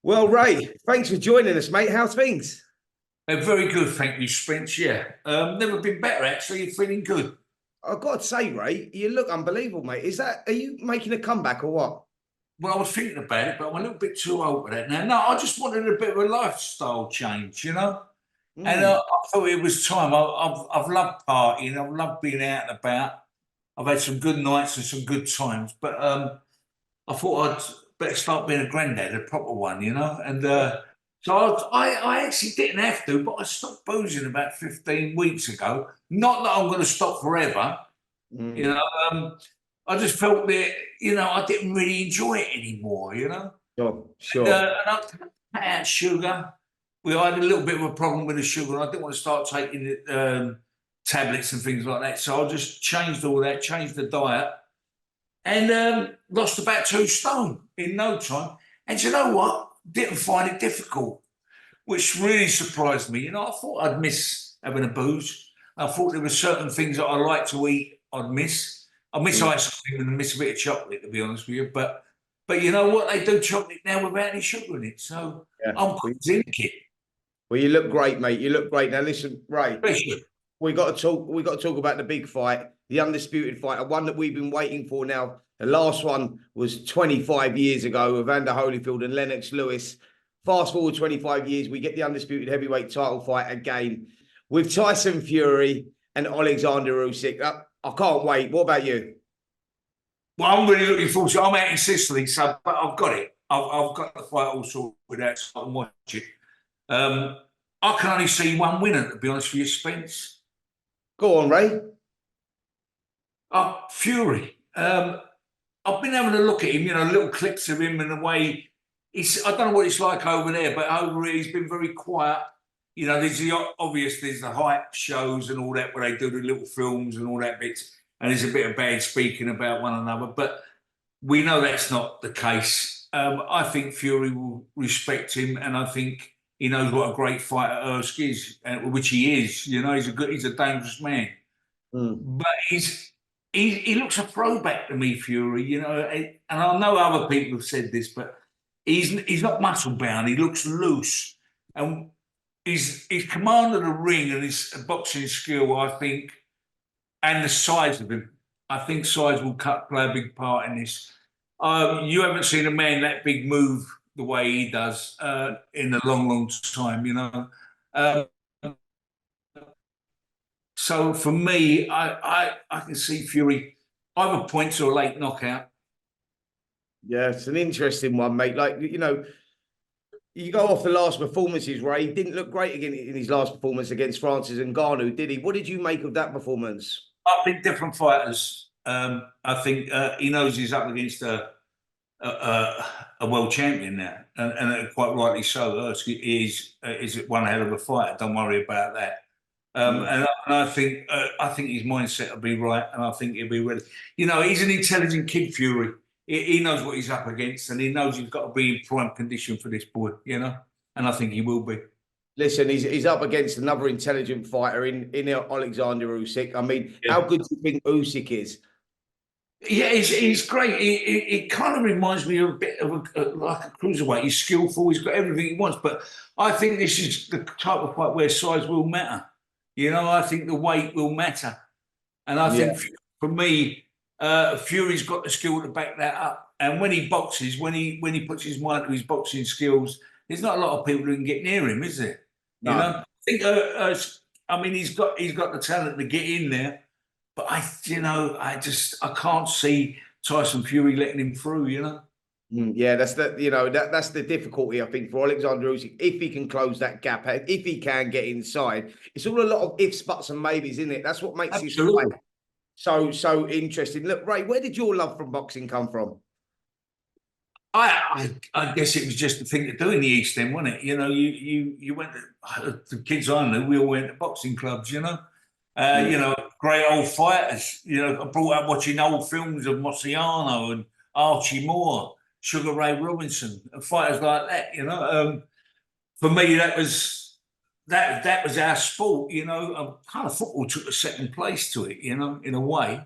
Well, Ray, thanks for joining us, mate. How's things? Very good, thank you, Spence. Yeah, never been better actually. Feeling good. I've got to say, Ray, you look unbelievable, mate. Are you making a comeback or what? Well, I was thinking about it, but I'm a little bit too old for that now. No, I just wanted a bit of a lifestyle change, And Mm. I thought it was time. I've loved partying. I've loved being out and about. I've had some good nights and some good times, but I thought I'd better start being a granddad, a proper one, And so I actually didn't have to, but I stopped boozing about 15 weeks ago. Not that I'm going to stop forever, you Mm. know. Um, I just felt that, I didn't really enjoy it anymore. Sure, And, sure. and I cut out sugar. I had a little bit of a problem with the sugar, and I didn't want to start taking tablets and things like that. So I just changed all that, changed the diet and lost about 2 stone in no time. And you know what? Didn't find it difficult, which really surprised me. I thought I'd miss having a booze. I thought there were certain things that I like to eat I'd miss. I miss Mm. ice cream and I miss a bit of chocolate, to be honest with you. But you know what? They do chocolate now without any sugar in it. So Yeah. I'm Well, quite thinking. you look great, mate. You look great. Now, listen, Ray, Especially. we got to talk. We got to talk about the big fight, the undisputed fight, a one that we've been waiting for now. The last one was 25 years ago with Evander Holyfield and Lennox Lewis. Fast forward 25 years, we get the undisputed heavyweight title fight again with Tyson Fury and Oleksander Usyk. I can't wait. What about you? Well, I'm really looking forward to it. I'm out in Sicily, so but I've got it. I've got the fight all sorted out, so I can watch it. Um, I can only see one winner, to be honest with you, Spence. Go on, Ray. Fury. I've been having a look at him, little clips of him and the way I don't know what it's like over there, but over here he's been very quiet. There's there's the hype shows and all that where they do the little films and all that bits, and there's a bit of bad speaking about one another. But we know that's not the case. I think Fury will respect him, and I think he knows what a great fighter Ersk is, which he is. He's a dangerous man. Mm. But he looks a throwback to me, Fury. And I know other people have said this, but he's not muscle bound. He looks loose, and his command of the ring and his boxing skill, I think, and the size of him, I think size will play a big part in this. You haven't seen a man that big move the way he does in a long, long time. Uh, So for me, I can see Fury either points or a late knockout. Yeah, it's an interesting one, mate. Like, you go off the last performances, Ray. He didn't look great again in his last performance against Francis Ngannou, did he? What did you make of that performance? I think different fighters. I think he knows he's up against a, a world champion now, and quite rightly so. Erskine is one hell of a fighter. Don't worry about that. Mm. And I think his mindset will be right, and I think he'll be ready. He's an intelligent kid, Fury. He knows what he's up against, and he knows he's got to be in prime condition for this boy. And I think he will be. Listen, he's up against another intelligent fighter in Alexander Usyk. I mean, Yeah, how good do you think Usyk is? yeah, he's great. He kind of reminds me of a bit of like a cruiserweight. He's skillful. He's got everything he wants. But I think this is the type of fight where size will matter. I think the weight will matter. And I Yeah, think for me, Fury's got the skill to back that up. And when he boxes, when he puts his mind to his boxing skills, there's not a lot of people who can get near him, is there? no. I think. I mean, he's got the talent to get in there, but I can't see Tyson Fury letting him through. Yeah, that's the difficulty I think for Alexander Usyk. If he can close that gap, if he can get inside, it's all a lot of ifs, buts, and maybes, isn't it? That's what makes this fight Absolutely. so interesting. Look, Ray, where did your love from boxing come from? I guess it was just the thing to do in the East End, wasn't it? You went to the kids I knew, we all went to boxing clubs. Yeah. Great old fighters. I brought up watching old films of Marciano and Archie Moore, Sugar Ray Robinson, and fighters like that. For me, that was our sport. Kind of football took a second place to it. In a way.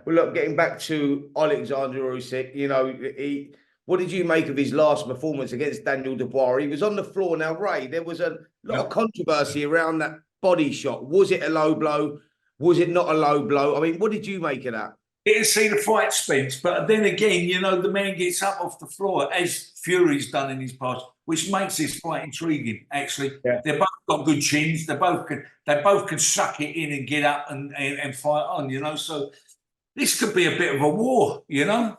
Well, look, getting back to Alexander Usyk, What did you make of his last performance against Daniel Dubois? He was on the floor. Now, Ray, there was a lot of controversy around that body shot. Was it a low blow? Was it not a low blow? I mean, what did you make of that? Didn't see the fight, Spence, but then again, you know, the man gets up off the floor as Fury's done in his past, which makes this fight intriguing. Actually, they've both got good chins. They both can suck it in and get up and fight on. You know, so this could be a bit of a war. You know.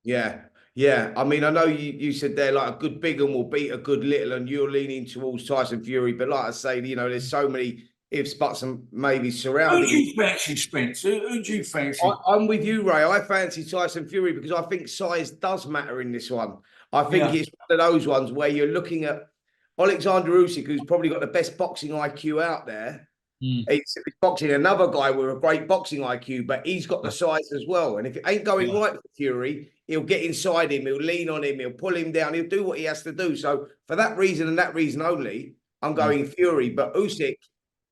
Yeah, yeah. I mean, I know you said there like a good big one will beat a good little, and you're leaning towards Tyson Fury. But like I say, you know, there's so many ifs, buts, and maybe surrounding. Who do you fancy, Spence? Who do you fancy? I'm with you, Ray. I fancy Tyson Fury because I think size does matter in this one. I think it's one of those ones where you're looking at Oleksander Usyk, who's probably got the best boxing IQ out there. He's boxing another guy with a great boxing IQ, but he's got the size as well. And if it ain't going right for Fury, he'll get inside him, he'll lean on him, he'll pull him down, he'll do what he has to do. So for that reason and that reason only, I'm going Fury. But Usyk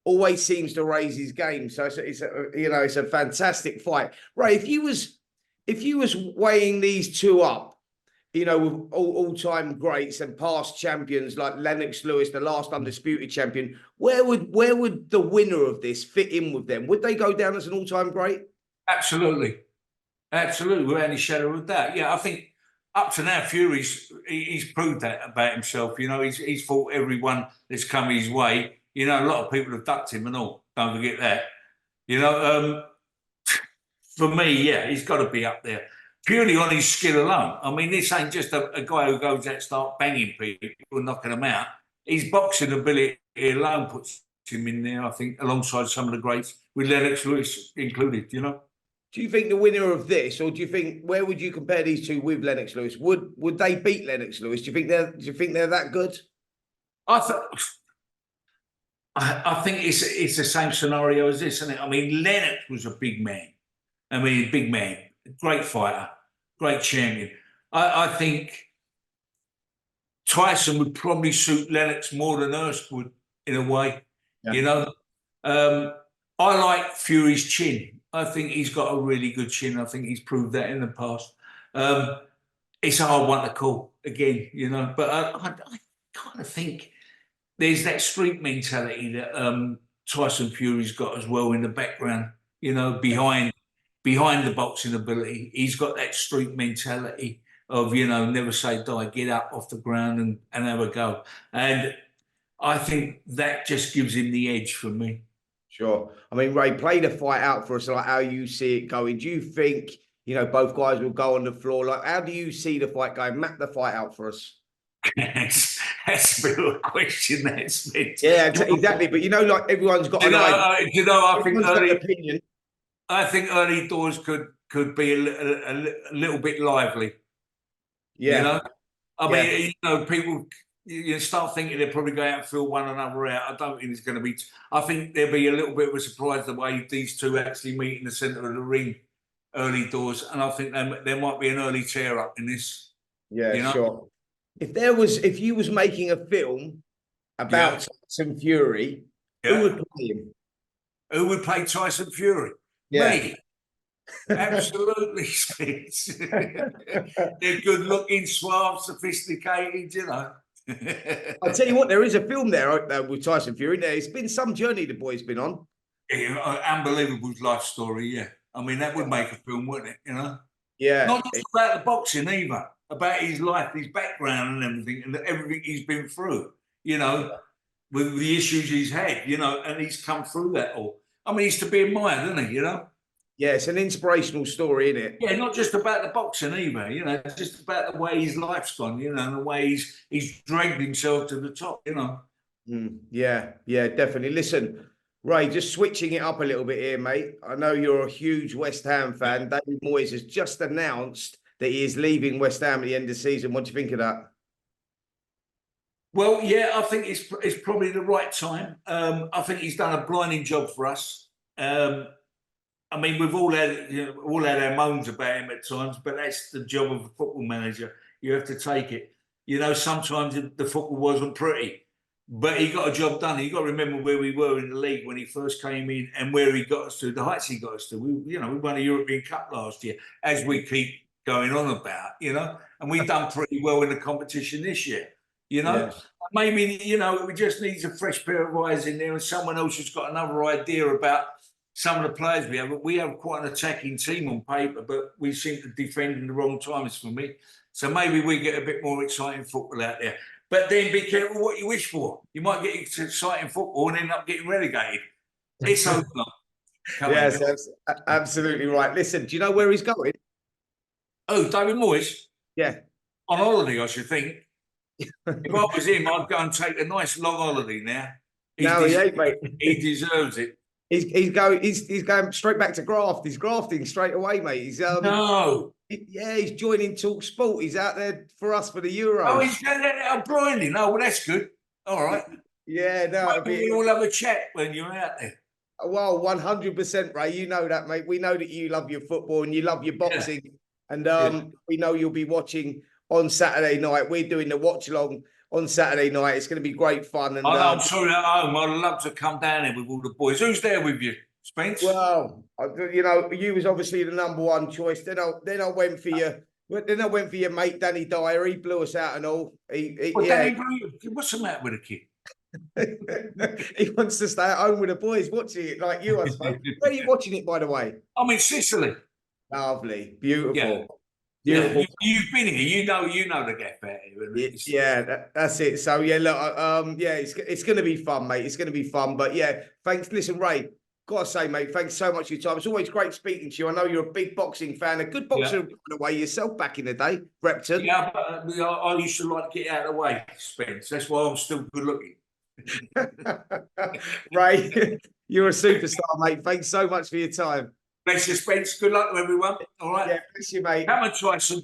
always seems to raise his game. So it's a fantastic fight. Ray, if you was weighing these two up, you know, with all-time greats and past champions like Lennox Lewis, the last undisputed champion, where would the winner of this fit in with them? Would they go down as an all-time great? Absolutely. Absolutely, without any shadow of doubt. Yeah, I think up to now, he's proved that about himself. You know, he's fought everyone that's come his way. You know, a lot of people have ducked him and all. Don't forget that. You know, for me, yeah, he's got to be up there. Purely on his skill alone. I mean, this ain't just a guy who goes out and start banging people and knocking them out. His boxing ability alone puts him in there, I think, alongside some of the greats, with Lennox Lewis included, you know. Do you think the winner of this, or do you think where would you compare these two with Lennox Lewis? Would they beat Lennox Lewis? Do you think they're that good? I think it's the same scenario as this, isn't it? I mean, Lennox was a big man. Great fighter, great champion. I think Tyson would probably suit Lennox more than Hurst would in a way. Yeah. You know, I like Fury's chin. I think he's got a really good chin. I think he's proved that in the past. It's a hard one to call again, you know. But I kind of think there's that street mentality that Tyson Fury's got as well in the background. You know, behind the boxing ability, he's got that street mentality of, you know, never say die, get up off the ground and have a go. And I think that just gives him the edge for me. Sure. I mean, Ray, play the fight out for us, like how you see it going. Do you think, you know, both guys will go on the floor? Like, how do you see the fight going? Map the fight out for us. That's a bit of a question, that's it. Yeah, exactly. But, you know, like everyone's got an idea. I think early doors could be a little bit lively. Yeah. You know? I mean, you know, people, you start thinking they'll probably go out and fill one another out. I don't think it's going to be. I think there'll be a little bit of a surprise the way these two actually meet in the centre of the ring early doors. And I think there might be an early tear up in this. Yeah, you know? Sure. If you was making a film about Tyson Fury, who would play him? Who would play Tyson Fury? Yeah. Me. Absolutely. They're good looking, suave, sophisticated, you know. I'll tell you what, there is a film there with Tyson Fury. It's been some journey the boy's been on. Unbelievable life story, yeah. I mean, that would make a film, wouldn't it, you know? Yeah. Not just about the boxing either, about his life, his background and everything he's been through, you know, with the issues he's had, you know, and he's come through that all. I mean, he's to be admired, isn't he, you know? Yeah, it's an inspirational story, isn't it? Yeah, not just about the boxing either, you know, it's just about the way his life's gone, you know, and the way he's dragged himself to the top, you know. Yeah, definitely. Listen, Ray, just switching it up a little bit here, mate. I know you're a huge West Ham fan. David Moyes has just announced that he is leaving West Ham at the end of the season. What do you think of that? Well, yeah, I think it's probably the right time. I think he's done a blinding job for us. I mean, we've all had our moans about him at times, but that's the job of a football manager. You have to take it. You know, sometimes the football wasn't pretty, but he got a job done. You got to remember where we were in the league when he first came in and where he got us to, the heights he got us to. We won a European Cup last year, as we keep going on about, and we've done pretty well in the competition this year, Yeah. Maybe, we just need a fresh pair of eyes in there and someone else who's got another idea about some of the players we have. But we have quite an attacking team on paper, but we seem to defend in the wrong times for me. So maybe we get a bit more exciting football out there. But then be careful what you wish for. You might get exciting football and end up getting relegated. It's over. Yes, that's absolutely right. Listen, do you know where he's going? Oh, David Moyes? Yeah. On holiday, I should think. If I was him, I'd go and take a nice long holiday now. He ain't, mate. He deserves it. He's going straight back to graft. He's grafting straight away, mate. He's no. He's joining talkSPORT. He's out there for us for the Euros. Oh, he's blinding. Oh, well, that's good. All right. Yeah, no. We'll have a chat when you're out there. Well, 100%, Ray. You know that, mate. We know that you love your football and you love your boxing. Yeah. And we know you'll be watching on Saturday night. We're doing the watch along on Saturday night. It's going to be great fun. And I'm sorry at home. I'd love to come down there with all the boys. Who's there with you, Spence? Well, you was obviously the number one choice. Then I went for you. Then I went for your mate Danny Dyer. He blew us out and all. Danny, what's the matter with the kid? He wants to stay at home with the boys watching it like you, I suppose. Where are you watching it, by the way? I'm in Sicily. Lovely, beautiful. Yeah. Beautiful. Yeah, you've been here. You know the gap out here. Yeah, that's it. So yeah, look, it's going to be fun, mate. It's going to be fun. But yeah, thanks. Listen, Ray, gotta say, mate, thanks so much for your time. It's always great speaking to you. I know you're a big boxing fan, a good boxer by the way yourself back in the day, Repton. Yeah, but I used to like to get out of the way, Spence. That's why I'm still good looking. Ray, you're a superstar, mate. Thanks so much for your time. Bless you, Spence. Good luck to everyone. All right. Yeah, bless you, mate. Come on, Tyson.